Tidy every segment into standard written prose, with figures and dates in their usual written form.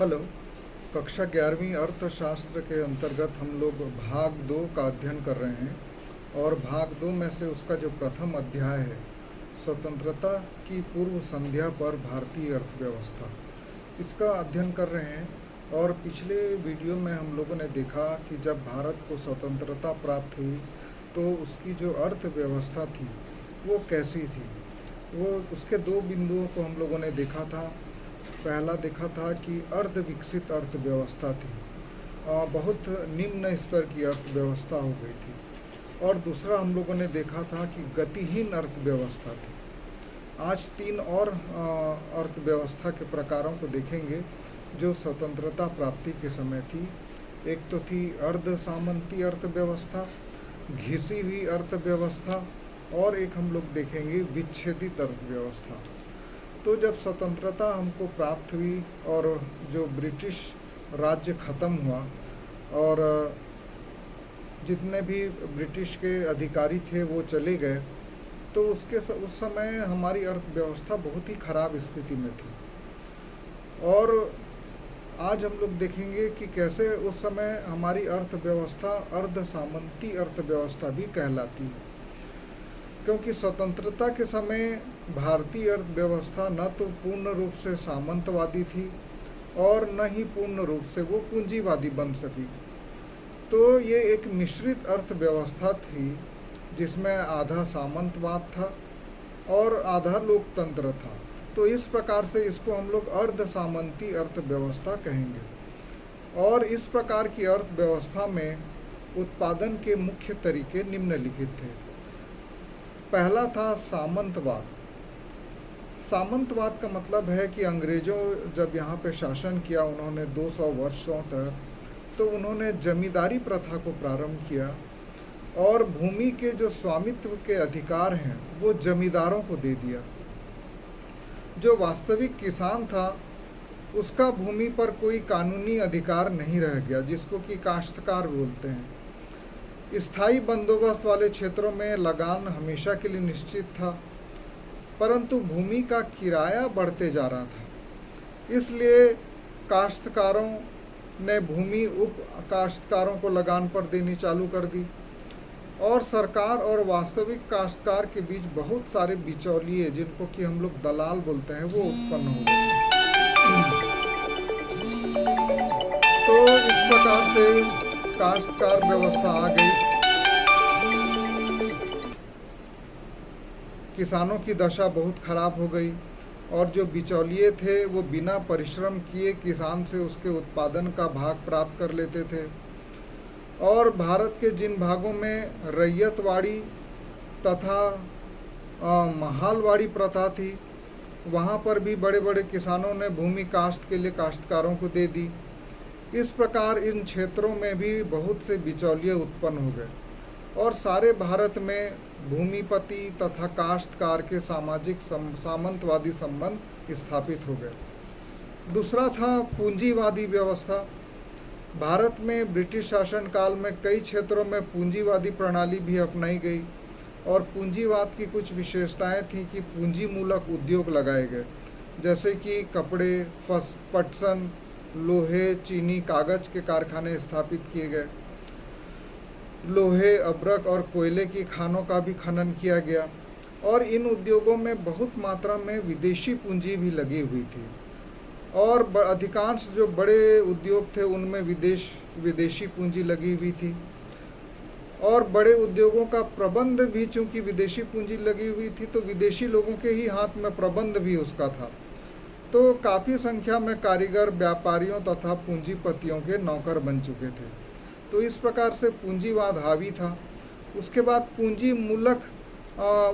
Hello. कक्षा 11वीं अर्थशास्त्र के अंतर्गत हम लोग भाग 2 का अध्ययन कर रहे हैं और भाग 2 में से उसका जो प्रथम अध्याय है, स्वतंत्रता की पूर्व संध्या पर भारतीय अर्थव्यवस्था, इसका अध्ययन कर रहे हैं। और पिछले वीडियो में हम लोगों ने देखा कि जब भारत को स्वतंत्रता प्राप्त हुई तो उसकी जो अर्थव्यवस्था थी वो कैसी थी। वो उसके दो बिंदुओं को हम लोगों ने देखा था। पहला देखा था कि अर्ध विकसित अर्थव्यवस्था थी, बहुत निम्न स्तर की अर्थव्यवस्था हो गई थी। और दूसरा हम लोगों ने देखा था कि गतिहीन अर्थव्यवस्था थी। आज तीन और अर्थव्यवस्था के प्रकारों को देखेंगे जो स्वतंत्रता प्राप्ति के समय थी। एक तो थी अर्ध सामंती अर्थव्यवस्था, घिसी हुई अर्थव्यवस्था, और एक हम लोग देखेंगे विच्छेदित अर्थव्यवस्था। तो जब स्वतंत्रता हमको प्राप्त हुई और जो ब्रिटिश राज्य ख़त्म हुआ और जितने भी ब्रिटिश के अधिकारी थे वो चले गए, तो उस समय हमारी अर्थव्यवस्था बहुत ही ख़राब स्थिति में थी। और आज हम लोग देखेंगे कि कैसे उस समय हमारी अर्थव्यवस्था अर्ध सामंती अर्थव्यवस्था भी कहलाती है, क्योंकि स्वतंत्रता के समय भारतीय अर्थव्यवस्था न तो पूर्ण रूप से सामंतवादी थी और न ही पूर्ण रूप से वो पूंजीवादी बन सकी। तो ये एक मिश्रित अर्थव्यवस्था थी जिसमें आधा सामंतवाद था और आधा लोकतंत्र था। तो इस प्रकार से इसको हम लोग अर्ध सामंती अर्थव्यवस्था कहेंगे। और इस प्रकार की अर्थव्यवस्था में उत्पादन के मुख्य तरीके निम्नलिखित थे। पहला था सामंतवाद। सामंतवाद का मतलब है कि अंग्रेज़ों जब यहाँ पे शासन किया उन्होंने 200 वर्षों तक, तो उन्होंने जमींदारी प्रथा को प्रारंभ किया और भूमि के जो स्वामित्व के अधिकार हैं वो जमींदारों को दे दिया। जो वास्तविक किसान था उसका भूमि पर कोई कानूनी अधिकार नहीं रह गया, जिसको कि काश्तकार बोलते हैं। स्थायी बंदोबस्त वाले क्षेत्रों में लगान हमेशा के लिए निश्चित था, परंतु भूमि का किराया बढ़ते जा रहा था। इसलिए काश्तकारों ने भूमि उप काश्तकारों को लगान पर देनी चालू कर दी और सरकार और वास्तविक काश्तकार के बीच बहुत सारे बिचौलिए, जिनको कि हम लोग दलाल बोलते हैं, वो उत्पन्न हो गए। तो इस प्रकार से काश्तकार व्यवस्था आ गई। किसानों की दशा बहुत खराब हो गई और जो बिचौलिए थे वो बिना परिश्रम किए किसान से उसके उत्पादन का भाग प्राप्त कर लेते थे। और भारत के जिन भागों में रैयतवाड़ी तथा महालवाड़ी प्रथा थी, वहाँ पर भी बड़े बड़े किसानों ने भूमि काश्त के लिए काश्तकारों को दे दी। इस प्रकार इन क्षेत्रों में भी बहुत से बिचौलिए उत्पन्न हो गए और सारे भारत में भूमिपति तथा काश्तकार के सामाजिक सामंतवादी संबंध स्थापित हो गए। दूसरा था पूंजीवादी व्यवस्था। भारत में ब्रिटिश शासन काल में कई क्षेत्रों में पूंजीवादी प्रणाली भी अपनाई गई और पूंजीवाद की कुछ विशेषताएं थीं कि पूंजी मूलक उद्योग लगाए गए, जैसे कि कपड़े, पटसन, लोहे, चीनी, कागज़ के कारखाने स्थापित किए गए। लोहे, अब्रक और कोयले की खानों का भी खनन किया गया और इन उद्योगों में बहुत मात्रा में विदेशी पूंजी भी लगी हुई थी और अधिकांश जो बड़े उद्योग थे उनमें विदेशी पूंजी लगी हुई थी। और बड़े उद्योगों का प्रबंध भी चूंकि विदेशी पूंजी लगी हुई थी तो विदेशी लोगों के ही हाथ में प्रबंध भी उसका था। तो काफ़ी संख्या में कारीगर, व्यापारियों तथा पूंजीपतियों के नौकर बन चुके थे। तो इस प्रकार से पूंजीवाद हावी था। उसके बाद पूंजी मूलक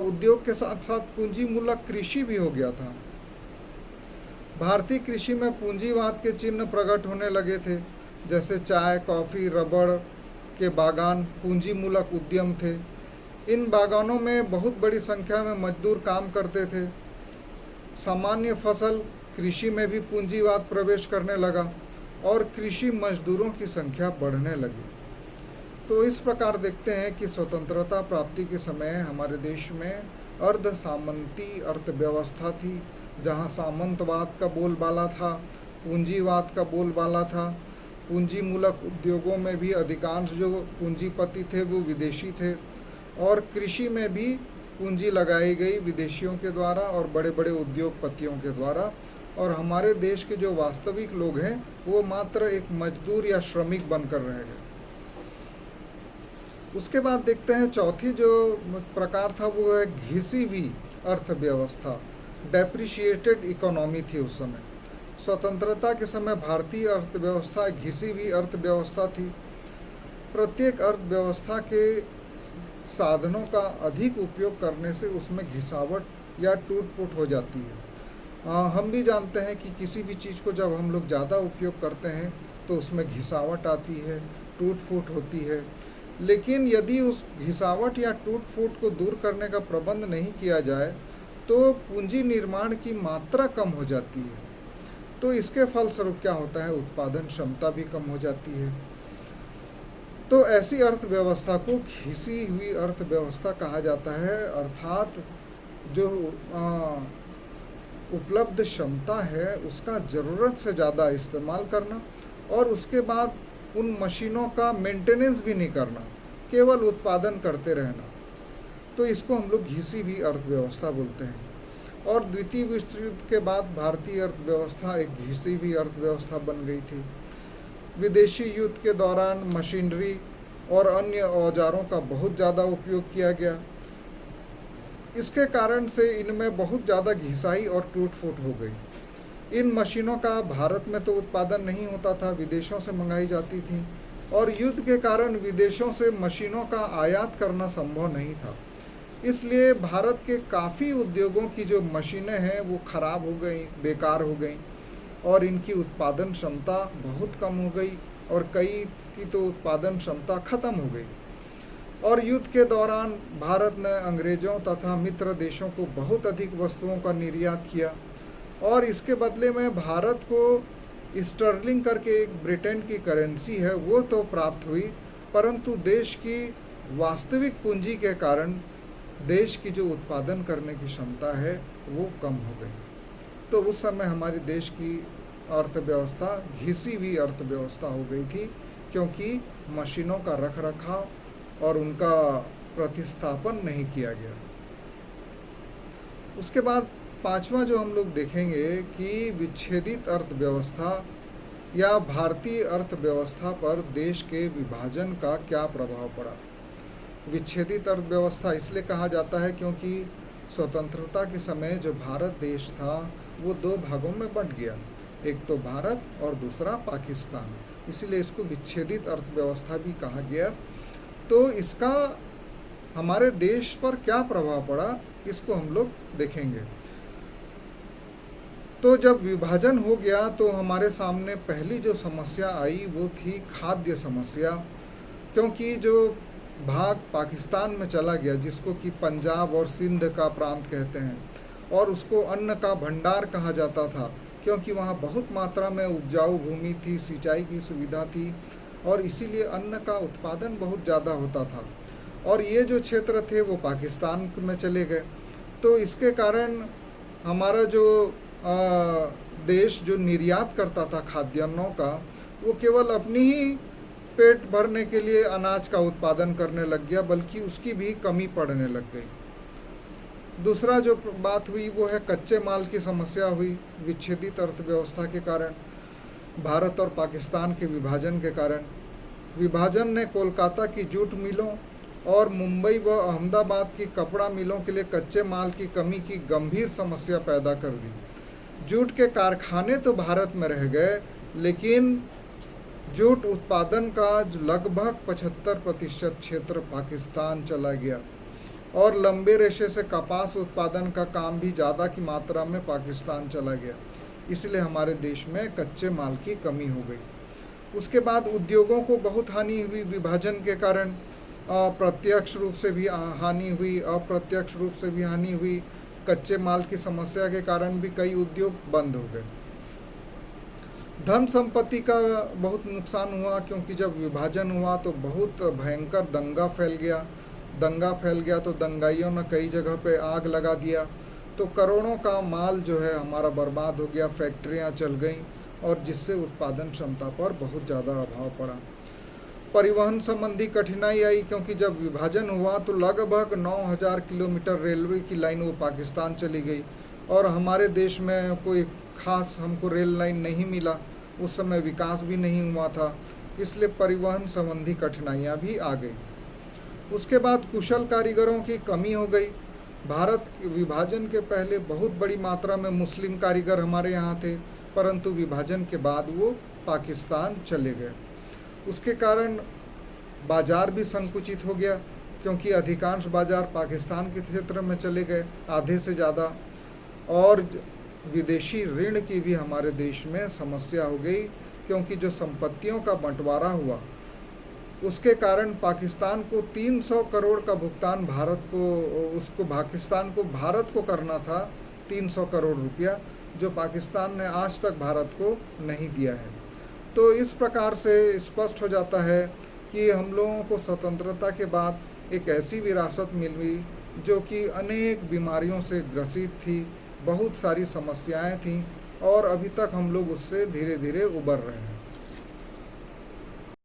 उद्योग के साथ साथ पूंजी मूलक कृषि भी हो गया था। भारतीय कृषि में पूंजीवाद के चिन्ह प्रकट होने लगे थे, जैसे चाय, कॉफ़ी, रबड़ के बागान पूंजी मूलक उद्यम थे। इन बागानों में बहुत बड़ी संख्या में मजदूर काम करते थे। सामान्य फसल कृषि में भी पूंजीवाद प्रवेश करने लगा और कृषि मजदूरों की संख्या बढ़ने लगी। तो इस प्रकार देखते हैं कि स्वतंत्रता प्राप्ति के समय हमारे देश में अर्ध सामंती अर्थव्यवस्था थी, जहां सामंतवाद का बोलबाला था पूंजीवाद का बोलबाला था। पूंजी मूलक उद्योगों में भी अधिकांश जो पूंजीपति थे वो विदेशी थे, और कृषि में भी पूंजी लगाई गई विदेशियों के द्वारा और बड़े बड़े उद्योगपतियों के द्वारा। और हमारे देश के जो वास्तविक लोग हैं वो मात्र एक मजदूर या श्रमिक बनकर रह गए। उसके बाद देखते हैं चौथी जो प्रकार था वो है घिसी हुई अर्थव्यवस्था। डेप्रिशिएटेड इकोनॉमी थी उस समय। स्वतंत्रता के समय भारतीय अर्थव्यवस्था घिसी हुई अर्थव्यवस्था थी। प्रत्येक अर्थव्यवस्था के साधनों का अधिक उपयोग करने से उसमें घिसावट या टूट फूट हो जाती है। हम भी जानते हैं कि किसी भी चीज़ को जब हम लोग ज़्यादा उपयोग करते हैं तो उसमें घिसावट आती है, टूट फूट होती है। लेकिन यदि उस घिसावट या टूट फूट को दूर करने का प्रबंध नहीं किया जाए तो पूंजी निर्माण की मात्रा कम हो जाती है। तो इसके फलस्वरूप क्या होता है, उत्पादन क्षमता भी कम हो जाती है। तो ऐसी अर्थव्यवस्था को घिसी हुई अर्थव्यवस्था कहा जाता है, अर्थात जो उपलब्ध क्षमता है उसका ज़रूरत से ज़्यादा इस्तेमाल करना और उसके बाद उन मशीनों का मेंटेनेंस भी नहीं करना, केवल उत्पादन करते रहना। तो इसको हम लोग घिसी हुई अर्थव्यवस्था बोलते हैं। और द्वितीय विश्व युद्ध के बाद भारतीय अर्थव्यवस्था एक घिसी हुई अर्थव्यवस्था बन गई थी। विदेशी युद्ध के दौरान मशीनरी और अन्य औजारों का बहुत ज़्यादा उपयोग किया गया। इसके कारण से इनमें बहुत ज़्यादा घिसाई और टूट फूट हो गई। इन मशीनों का भारत में तो उत्पादन नहीं होता था, विदेशों से मंगाई जाती थी, और युद्ध के कारण विदेशों से मशीनों का आयात करना संभव नहीं था। इसलिए भारत के काफ़ी उद्योगों की जो मशीनें हैं वो ख़राब हो गई, बेकार हो गई, और इनकी उत्पादन क्षमता बहुत कम हो गई, और कई की तो उत्पादन क्षमता ख़त्म हो गई। और युद्ध के दौरान भारत ने अंग्रेज़ों तथा मित्र देशों को बहुत अधिक वस्तुओं का निर्यात किया, और इसके बदले में भारत को स्टर्लिंग करके एक ब्रिटेन की करेंसी है वो तो प्राप्त हुई, परंतु देश की वास्तविक पूंजी के कारण देश की जो उत्पादन करने की क्षमता है वो कम हो गई। तो उस समय हमारे देश की अर्थव्यवस्था घिसी हुई अर्थव्यवस्था हो गई थी, क्योंकि मशीनों का रख रखाव और उनका प्रतिस्थापन नहीं किया गया। उसके बाद पांचवा जो हम लोग देखेंगे कि विच्छेदित अर्थव्यवस्था या भारतीय अर्थव्यवस्था पर देश के विभाजन का क्या प्रभाव पड़ा। विच्छेदित अर्थव्यवस्था इसलिए कहा जाता है क्योंकि स्वतंत्रता के समय जो भारत देश था वो दो भागों में बंट गया, एक तो भारत और दूसरा पाकिस्तान, इसलिए इसको विच्छेदित अर्थव्यवस्था भी कहा गया। तो इसका हमारे देश पर क्या प्रभाव पड़ा इसको हम लोग देखेंगे। तो जब विभाजन हो गया तो हमारे सामने पहली जो समस्या आई वो थी खाद्य समस्या, क्योंकि जो भाग पाकिस्तान में चला गया जिसको कि पंजाब और सिंध का प्रांत कहते हैं, और उसको अन्न का भंडार कहा जाता था क्योंकि वहाँ बहुत मात्रा में उपजाऊ भूमि थी, सिंचाई की सुविधा थी, और इसीलिए अन्न का उत्पादन बहुत ज़्यादा होता था। और ये जो क्षेत्र थे वो पाकिस्तान में चले गए। तो इसके कारण हमारा जो देश जो निर्यात करता था खाद्यान्नों का, वो केवल अपनी ही पेट भरने के लिए अनाज का उत्पादन करने लग गया, बल्कि उसकी भी कमी पड़ने लग गई। दूसरा जो बात हुई वो है कच्चे माल की समस्या हुई विच्छेदित अर्थव्यवस्था के कारण। भारत और पाकिस्तान के विभाजन के कारण विभाजन ने कोलकाता की जूट मिलों और मुंबई व अहमदाबाद की कपड़ा मिलों के लिए कच्चे माल की कमी की गंभीर समस्या पैदा कर दी। जूट के कारखाने तो भारत में रह गए, लेकिन जूट उत्पादन का लगभग 75% क्षेत्र पाकिस्तान चला गया, और लंबे रेशे से कपास उत्पादन का काम भी ज़्यादा की मात्रा में पाकिस्तान चला गया, इसलिए हमारे देश में कच्चे माल की कमी हो गई। उसके बाद उद्योगों को बहुत हानि हुई विभाजन के कारण, प्रत्यक्ष रूप से भी हानि हुई, अप्रत्यक्ष रूप से भी हानि हुई। कच्चे माल की समस्या के कारण भी कई उद्योग बंद हो गए। धन संपत्ति का बहुत नुकसान हुआ, क्योंकि जब विभाजन हुआ तो बहुत भयंकर दंगा फैल गया तो दंगाइयों ने कई जगह पे आग लगा दिया, तो करोड़ों का माल जो है हमारा बर्बाद हो गया, फैक्ट्रियां चल गईं और जिससे उत्पादन क्षमता पर बहुत ज़्यादा अभाव पड़ा। परिवहन संबंधी कठिनाई आई क्योंकि जब विभाजन हुआ तो लगभग 9,000 किलोमीटर रेलवे की लाइन वो पाकिस्तान चली गई और हमारे देश में कोई खास हमको रेल लाइन नहीं मिला। उस समय विकास भी नहीं हुआ था, इसलिए परिवहन संबंधी कठिनाइयाँ भी आ गई। उसके बाद कुशल कारीगरों की कमी हो गई। भारत विभाजन के पहले बहुत बड़ी मात्रा में मुस्लिम कारीगर हमारे यहाँ थे, परंतु विभाजन के बाद वो पाकिस्तान चले गए। उसके कारण बाज़ार भी संकुचित हो गया क्योंकि अधिकांश बाज़ार पाकिस्तान के क्षेत्र में चले गए, आधे से ज़्यादा। और विदेशी ऋण की भी हमारे देश में समस्या हो गई क्योंकि जो संपत्तियों का बंटवारा हुआ उसके कारण पाकिस्तान को 300 करोड़ का भुगतान पाकिस्तान को भारत को करना था, 300 करोड़ रुपया, जो पाकिस्तान ने आज तक भारत को नहीं दिया है। तो इस प्रकार से स्पष्ट हो जाता है कि हम लोगों को स्वतंत्रता के बाद एक ऐसी विरासत मिली जो कि अनेक बीमारियों से ग्रसित थी, बहुत सारी समस्याएं थीं और अभी तक हम लोग उससे धीरे धीरे उबर रहे हैं।